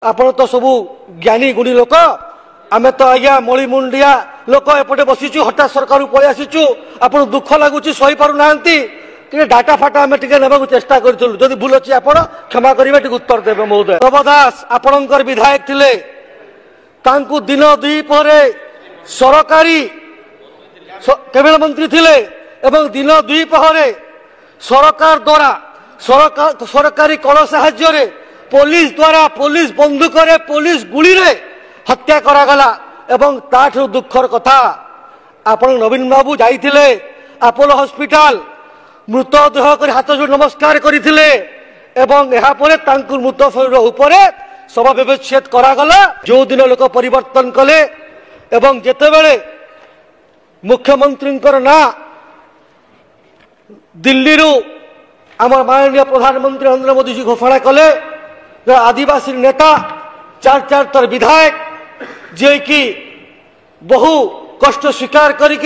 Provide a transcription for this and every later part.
आपण तो सबू ज्ञानी गुणी लोक आमे तो आज्ञा मली मुंडिया लोक एपटे बसीचु हठात सरकार पलि आसीचु आपण दुख लगुच सही पारु नांती टे डाटा फाटा आमे टिके नेबाकु चेष्टा करथुलु जदि भूल अछि आपण क्षमा करिवे टिके उत्तर देबे महोदय। प्रभदास आपणकर विधायक थिले तांकु दिन दुई परे सरकारी कैबिनेट मंत्री थिले एवं दिन दुई पहरे सरकार द्वारा सरकारी कल साहाय्य पुलिस द्वारा पुलिस बंदूक पुलिस गुली रे हत्या करागला एवं ताठु दुखर कथा आपण नवीन बाबू जाइथिले अपोलो हॉस्पिटल मृतदेह कर हाथ जोड़ नमस्कार करथिले एवं एहा परे तांकु मृत शरीर उपरे शव व्यवच्छेद करागला जो दिन लोक परिवर्तन कले एवं जेते बेले मुख्यमंत्री ना दिल्ली रु आम माननीय प्रधानमंत्री नरेंद्र मोदी जी घोषणा कले आदिवासी नेता चार चार तर विधायक जे कि बहु कष्ट स्वीकार करी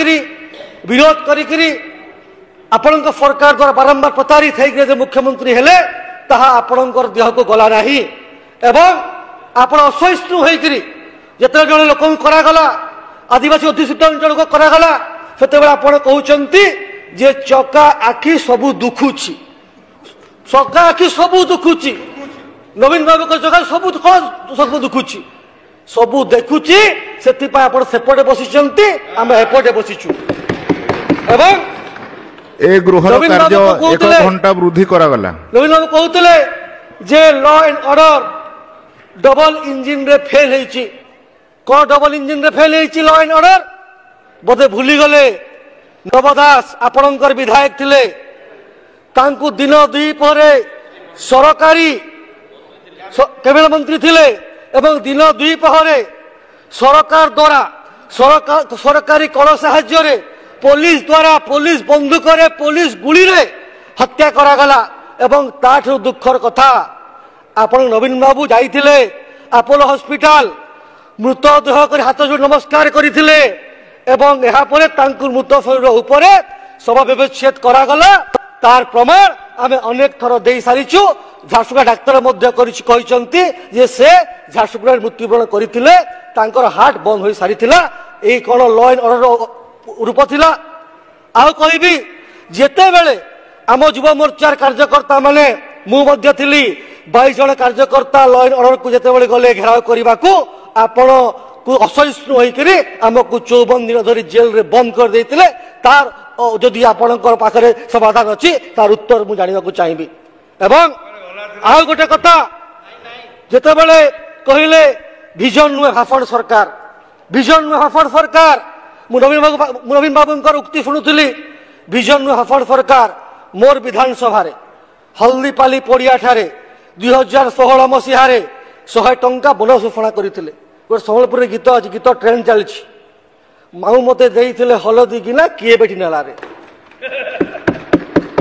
विरोध करी आपण सरकार द्वारा बारंबार प्रतारित होकर मुख्यमंत्री हेले ताहा आपणकर देह को गला नहीं एवं आपण असहिष्णु होकर जिते जन लोक करागला आदिवासी अध्युषित अंचल को करागला से आपण कहते जे चका आखि सबू दुखुची चका आखि सबू दुखुची नवीन बाबू को जगह सबू सब दुखुची सबू देखुची से सेपटे बसी आम एपटे बसीचु एवं ए गृह कार्य 1 घंटा वृद्धि करागला। नवीन बाबू कहते जे law and order double engine रे फेल होईची कौन डबल इंजिन रे फेल होईची लॉ एंड ऑर्डर बोधे भूली गले। नवदास आपणकर विधायक थिले तांकु दिन दुई परे सरकारी कैबिनेट मंत्री थिले एवं दिन दुई पहरे सरकार द्वारा सरकारी कल साहाय्य पुलिस द्वारा पुलिस बंदूक पुलिस गुली रे हत्या करागला एवं ताठु दुखर कथा आपण नवीन बाबू जाइथिले अपोलो हॉस्पिटल मृतदेह कर हाथ जोड़ नमस्कार करथिले एवं एहा परे तांकुर मृत शरीर उपरे शव व्यवच्छेद करागला तार प्रमाण आमे अनेक थर दे सारिचु झारसुगुड़ा डाक्तर मध्य कहिसंती जे से झारसुगुड़ा मृत्युवरण करथिले तांकर हार्ट बंद होई सारिथिला एई कोन लॉ एंड ऑर्डर रूप थिला। आ कहिबी जेते बेले आम युवा मोर्चार कार्यकर्ता माने मु मध्य थिली 22 जन कार्यकर्ता लॉ एंड ऑर्डर को जेते बेले गले घेराव करबाकू आपण को असहिष्णु होइकरी हमकु 54 दिन धरी जेल रे बंद कर देथिले तार जदि आपणकर पाखरे समाधान अछि तार उत्तर मु जानिबाकू चाहिबी। एवं आ गोटे कथा जेते बेले कहिले विजन नुहे हाफड़ सरकार विजन नुहे हाफड़ सरकार मु नवीन बाबूंकर उक्ति शुणुली विजन नुहे हाफड़ सरकार मोर विधानसभा रे हल्दीपाली पड़िया ठारे 2016 मसीह 100 टंका बोनस घोषणा करथिले गोटे सम्बलपुर गीत आज गीत ट्रेंड चली माऊ मते देइथिले हलदी गिना किए बेटी नाला रे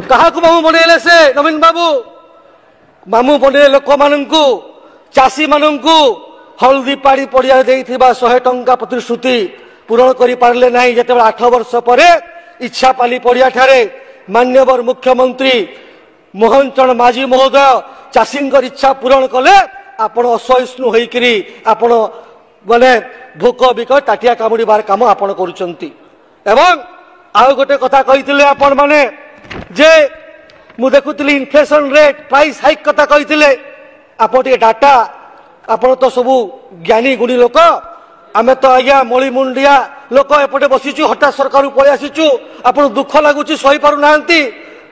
काहाकू मामू बनेले से नवीन बाबू मामू बने लोक माननकू चासी माननकू हल्दी पाड़ी पड़िया देइथिबा 100 टंका प्रतिश्रुति पूरण करि पारले नाही जेते 8 वर्ष परे इच्छापाली पड़िया ठारे मान्यवर मुख्यमंत्री मोहन चरण माझी महोदय चाषींकर इच्छा पूरण कले आपण असहिष्णु होइकरी आपण माने भोक बिक टाटिया कामुड़ीबार काम आपण करूचंती। एवं आउ गोटे कथा कहिथिले आपण माने जे मु देखुतली इन्फ्लेशन रेट प्राइस हाइक कथा कहिथिले आपण टे डाटा आपण तो सबू ज्ञानी गुणी लोक आमे तो आज्ञा मली मुंडिया लोक एपटे बसीचु हठात सरकार पलि आसीचु आपण दुख लगुच सही पारु नांती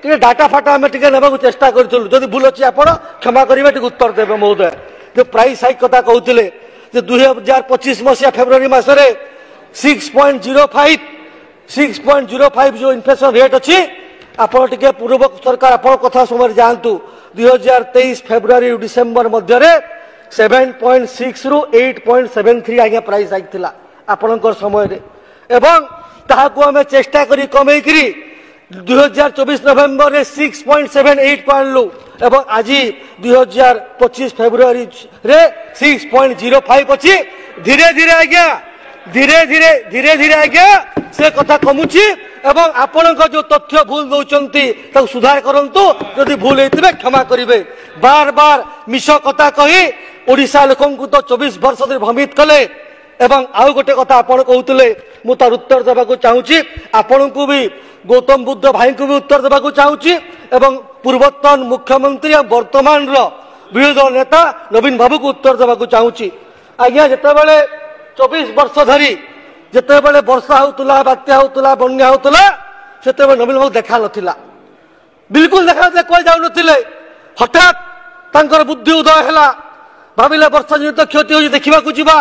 टे डाटा फाटा आमे टिके नेबाकू चेष्टा करथुलु जदि भूल अछि आपण क्षमा करिवे टिके उत्तर देबे महोदय। जो प्राइस हाइक कथा कहउतिले जे 2025 मसिया फेब्रुआरी मासरे 6.05 जो इन्फ्लेशन रेट अछि आपण टिके पूर्व सरकार आपण कथा समय जानतु 2023 फेब्रुआरी डिसेंबर मध्य रे 7.6 रु 8.73 आज्ञा प्राइस हाइक थिला आपणकर समय रे एवं ताहाकू हमें चेष्टा करी कमेई करी 2024 नवेम्बर रे 6.78 पालु एवं आज 2025 फेब्रुआरी रे 6.05 अछि धीरे धीरे आज्ञा से कथा कमुची एवं आपण जो तथ्य भूल दौरान सुधार करंतु जदि भूल होइतिबे क्षमा करिवे बार बार मिछ कथा कही ओडिशा लोकंकु तो 24 वर्ष धरि भ्रमित कले एवं आउ गोटे कथा आपण कहउतले मु तार उत्तर देबाकू चाहूची आपनकू भी गौतम बुद्ध भाई को भी उत्तर देबाकू चाहूची एवं पूर्वतन मुख्यमंत्री वर्तमान रो विरोधी दल नेता नवीन बाबू को उत्तर देबाकू चाहूची आज्ञा जेतेबेले 24 वर्ष धरि जेतेबेले वर्षा होतुला बात्या होतुला बन्या होतुला सेतेबेले नवीन बाबू देखा नथिला बिल्कुल देखा कोई जाउ नथिले हठात तांकर बुद्धि उदय हैला भाविले वर्षा जनित क्षति हो देखा जीवा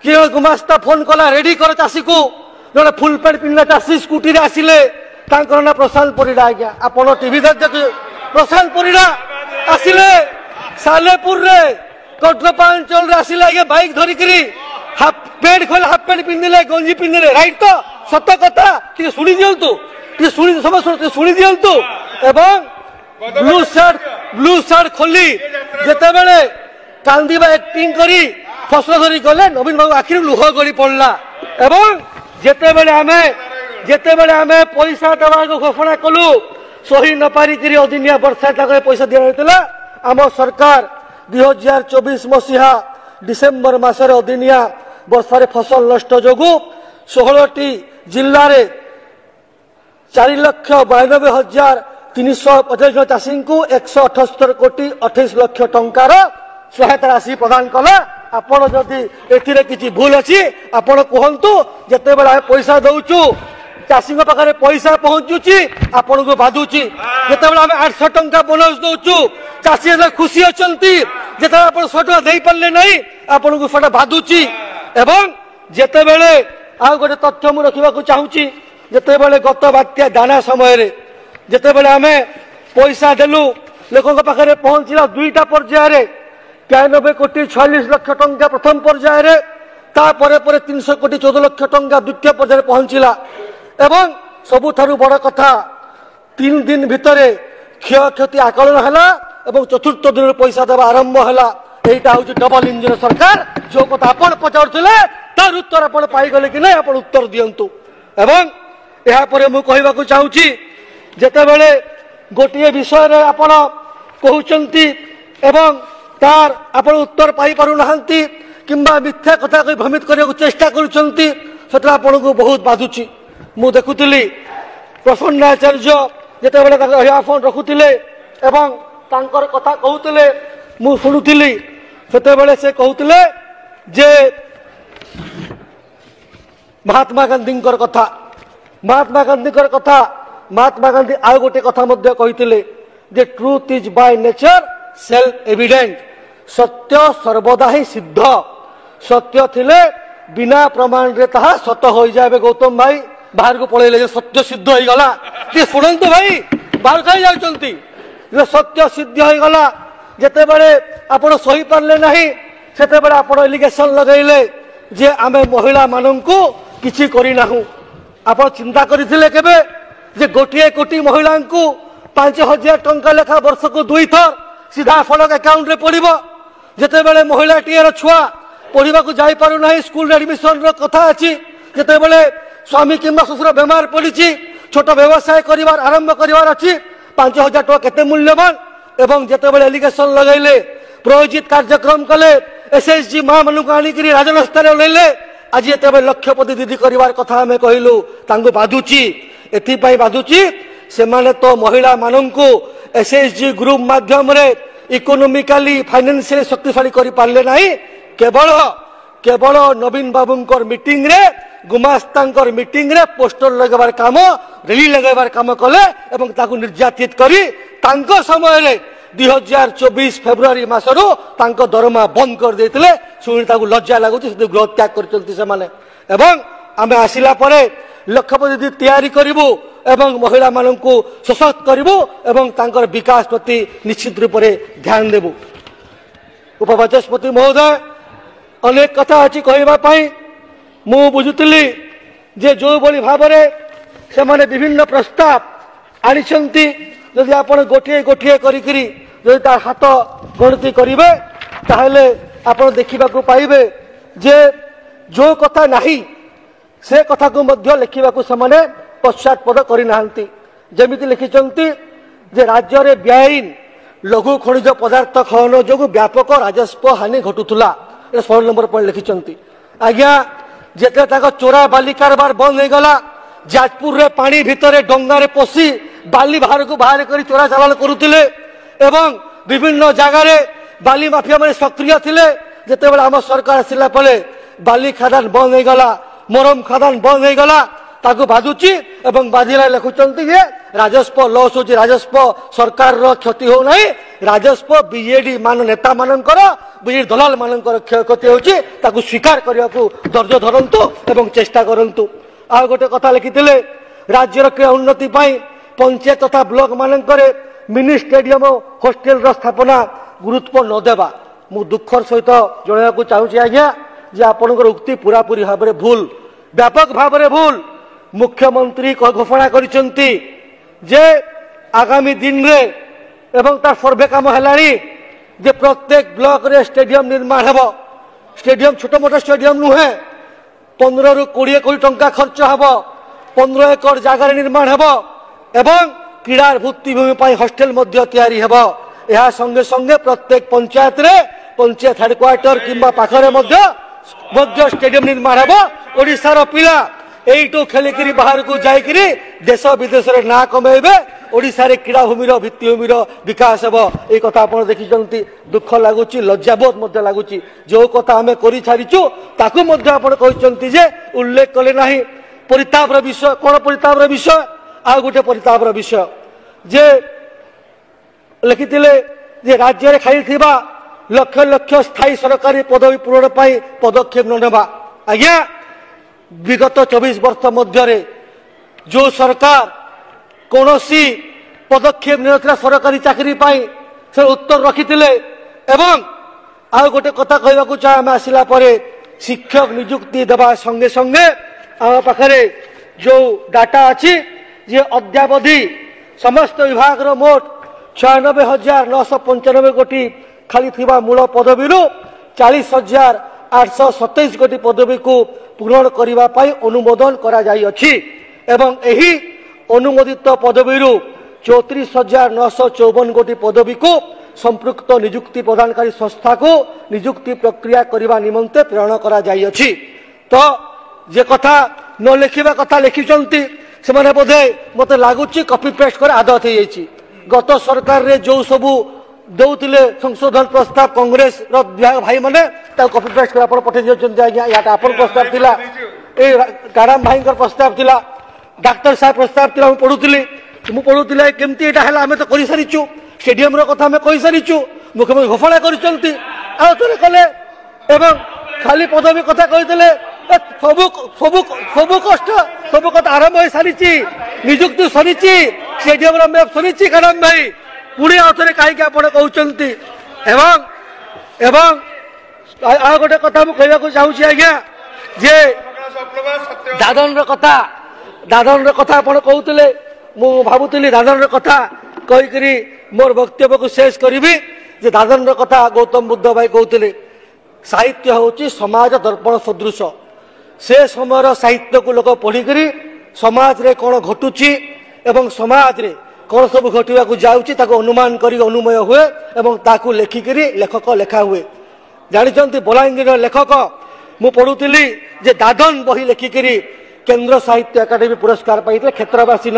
किए गुमास्ता फोन कला रेडी कर चाषी को जो फुल पैंट पिंधा चाषी स्कूटी रे आसिले तांकर ना प्रशांत परिडा आज्ञा आपण टीवी देख प्रशांत परिडा आसिले सालेपुर रे कोटरपांचल रे आसिले आज्ञा बाइक धरी करी हाफ पैंट खोल हाफ पैंट पिंधिले गंजी पिंधिले राइट तो सत कथा टी सुनी दियंतु टी सुनी समस्त सुनी दियंतु एवं ब्लू शर्ट खोली जेतेबेले कांदीबा एक्टिंग करी फसल धरी गले नवीन बाबू आखिर लुह गड़ी पड़ला एवं जेतेबेले आमे पैसा देवा घोषणा कलु सही न पारिकी अदिनिया वर्षा तक पैसा दिया होता आम सरकार 2024 मसीहा डिसेम्बर मासरे अदिनिया वर्षा फसल नष्ट जोगु 16टी जिल्ला रे 4,92,350 जन चाषी को 178 कोटी 28 लाख टंकार सहायता राशि प्रदान कला आपण जदि एथिरे किछि भूल अछि आपण कहंतु जेतेबेला पैसा दउचु चाषी पाखे पैसा पहुंचुची आपण को बाधुची जेतेबेला हम 800 टंका बोनस दउचु चाषी खुशी अछंती जेतेबेला आपण 100 टंका देई पल्ले नहीं आपण को फटा बाधुची एवं जेतेबेले आ गोटे तथ्य मु रखिबा को चाहूची जेतेबेले गत बात्या दाना समय रे जेतेबेले हमें पैसा देलु लोकन पाखे पहुंचला दुईटा पर्याय रे 93 कोटी 46 लाख टंका प्रथम पर्याय रे तापरे परे 300 कोटी 14 लाख टंका द्वितीय पर्याय पहुंचला एवं सबुठारु बड़ कथा 3 दिन भितरे क्षयक्षति आकलन हला एवं चतुर्थ दिन पैसा देवा आरंभ हला एटा होची डबल इंजिन सरकार जो कथा आपण पचारथिले तार उत्तर आपण पाई गले कि नहीं आपण उत्तर दियंतु एवं एहा परे मु कहिबा को चाहूची जेतेबेले गोटिए विषय रे आपण कहउचंती एवं तार आपण उत्तर पाई पारु नहंती किंबा मिथ्या कथा कोई भ्रमित करिया को चेष्टा करूचंती सेटा आपण को बहुत बाधुची मु देखुतली प्रसन्न आचार्य जेतेबेले ताका फोन रखुतिले एवं तांकर कथा कहउतिले मु सुनुतिली सेतेबेले से कहउतिले जे महात्मा गांधी कथा महात्मा गांधी आउ गोटे कथा मध्य कहितिले जे truth is by nature self evident सत्य सर्वदा ही सिद्ध सत्य थिले बिना प्रमाण रे ताहा सत हो जाबे गौतम भाई बाहर को पळेले जे सत्य सिद्ध होई गला ते सुनंतु भाई बाहर कहि जाउचंती जे सत्य सिद्ध होई गला जेते बेले आपण सही पारले नाही सेते बेले आपण एलिगेशन लगाइले जे आमे महिला माननकु किछि करि नाहु आपण चिंता करिथिले केबे जे गोटिए कोटी महिलांकु 5000 टंका लेखा वर्ष को 2 थर सीधा फलक अकाउंट रे पड़िबो जेते बेले महिला टीएर छुआ पढ़िबा को जाई पारु नाही स्कूल एडमिशन रो कथा अछि जेते बेले स्वामी किंबा ससुर बेमार पड़िछि छोट व्यवसाय करिवार आरंभ करिवार अछि 5000 टका केते मूल्यवान एवं जेते बेले एलिगेशन लगाइले प्रयोजित कार्यक्रम कले एसएसजी मां मनु काणी करी राजनस्तर लेले आज जेते बेले लक्षपति दीदी करिवार कथा हमें कहिलु तांगु बाधुची एथि पई बाधुची से माने तो महिला माननकु एसएसजी ग्रुप माध्यम रे इकोनॉमिकली फाइनेंशियली शक्तिशाली करि पारले नाही केवल नवीन बाबूंकर मीटिंग रे गुमास्तांकर मीटिंग रे पोस्टर लगाबार काम रैली लगाबार काम कले एवं ताकु निर्यातित करी तांको समय रे 2024 फेब्रुआरी मासरो तांको दरमा बंद कर देतिले सुनि ताकु लज्जा लागुची से गृह त्याग कर चलती से माने एवं आमे आसिला परे लक्षपति दी तैयारी करिवु एवं महिला माननकु सशक्त करिवु एवं तांकर विकास प्रति निश्चित रूप रे ध्यान देबु उपवाचस्पति महोदय अनेक कथा अछि कहबा पई मु बुझुतली जे जो बोली भाबरे से माने विभिन्न प्रस्ताव आनिछंती यदि आपण गोटिए गोटिए करी करी यदि तार हाथ गणति करिवे ताहले आपण देखिबा को पाइबे जे जो कथा नाही से कथा को मध्य लिखिबा को समाने पश्चातपद करि नाहंती जेमिति लिखिचंती जे राज्य रे बेआईन लघु खनिज पदार्थ खनन जो व्यापक राजस्व हानि घटुला 16 नंबर पॉइंट लिखिं आज्ञा जिते चोरा बाली कारबार बंद हो गला जाजपुर रे पानी भितर डंगारे पशि बाली बाहर को बाहर कर चोरा चालान करुले एवं विभिन्न जगार बाली माफिया मैंने सक्रिय थिले जिते बड़े आम सरकार आसला पले बाली खादान बंद हो गला मरम खादान बंद हो गला ताकू बाधुची एवं बाधिला लिखुंट ये राजस्व लॉस हो राजस्व सरकार क्षति हो नहीं राजस्व बीजेडी मान नेता मानकर बीजेडी दलाल मानकर क्षयक्षति होची ताकू स्वीकार करने को धैर्य धरतु एवं चेष्टा करतु आ गोटे कथा लिखिते राज्यर क्रीड़ा उन्नति पंचायत तथा ब्लॉक मानकर मिनी स्टेडियम हॉस्टेल स्थापना गुरुत्व न देवा मु दुखर सहित जनवाक चाहूँगी आज्ञा जे आपणकर उक्ति पूरा पूरी भाव में भूल व्यापक भाव में भूल मुख्यमंत्री घोषणा करिसेंती जे आगामी दिन रे एवं तार सर्वे काम हेलानी जे प्रत्येक ब्लॉक रे स्टेडियम निर्माण हेबो स्टेडियम छोट मोट स्टेडियम नुहे 15 रु 20 कोटी टंका खर्च हेबो 15 एकड़ जगह निर्माण हेबो एवं क्रीड़ा भित्तिभूमि पाई हॉस्टेल मध्य तैयारी हेबो यह संगे संगे प्रत्येक पंचायत रे पंचायत हेडक्वार्टर किंबा पाखरे मध्य स्टेडियम निर्माण हेबो ओडिसा रो पिला एइटो खेलिकी बाहर को जाइकरी देश विदेश रे ना कमेबे ओडिसा रे क्रीड़ा भूमि भित्तिभूमि विकास हेबो ए कथा आपण देखिचंती दुख लागुची लज्जाबोध मध्य लागुची जो कथा आमे करि छारिचु ताकू मध्य आपण कहिचंती जे उल्लेख कले नाही परितापर विषय कोन परितापर विषय आ गोटे परितापर विषय जे लिखिथिले जे राज्य रे खाली थिबा लक्ष लक्ष स्थायी सरकारी पदवी पूरण पाई पदक्षेप न नेबा आज्ञा विगत 24 वर्ष मध्य जो सरकार कौन पदक्षेप नहीं सरकारी चाकरी से उत्तर रखिथिले एवं आउ गोटे कथा कहवाकू चाहे आम आसला शिक्षक नियुक्ति देवा संगे संगे आम पाखे जो डाटा अच्छी जे अद्यावधि समस्त विभाग मोट 96,995 कोटी खाली थिबा मूल पदवी 40,827 कोटी पदवी को पूरण करने अनुमोदन करा जाई अछि एवं एही अनुमोदित पदवी 34,954 कोटी पदवी को संपृक्त नियुक्ति प्रदानकारी संस्था को नियुक्ति प्रक्रिया करने निमंते प्रेरण करा जाई अछि तो जे कथा न लिखिबा कथा लिखिचंती से माने बोधे मते लागुची कॉपी पेस्ट कर आदत हो जाइछि गत सरकार रे जो सबु दौले संशोधन प्रस्ताव कांग्रेस भाई मैंने कॉपी पेस्ट कर पठे आज्ञा या प्रस्ताव थिला ए काराम भाई प्रस्ताव थिला डाक्टर साहब प्रस्ताव थिला पढ़ुली मुझे केमती एटा हला आमे तो करि सारिचु स्टेडियम रो कथा आमे कहि सारिचु मुख्यमंत्री घोषणा करिसंती आ तोरे कले एवं खाली पदवी कथा कहितले सबु सबु सबु कष्ट सबु कथा आरंभ हो सारिची नियुक्ति सरिची स्टेडियम रो मैप सरिची काराम भाई पुणी आउे कहीं कहते एवं एवं आ गोटे कथा मुझे चाहूँगी आज्ञा जे दादन कथा आप कहते मु भावुली दादन कथा कहीकि मोर वक्तव्य को शेष करी जे दादन कथा गौतम बुद्ध भाई कहते साहित्य हूँ समाज दर्पण सदृश से समय साहित्य को लोक पढ़िकी समाज रे कौन घटुची एवं समाज रे कौन सब घटवा जाऊँगी अनुमान कर अनुमय हुए एवं ताकू लेखिकी लेखक लेखा हुए जानते बलांगीर लेखक मु पढ़ुली जे दादन बही लेखिकी केंद्र साहित्य एकाडेमी पुरस्कार पाई क्षेत्रवासी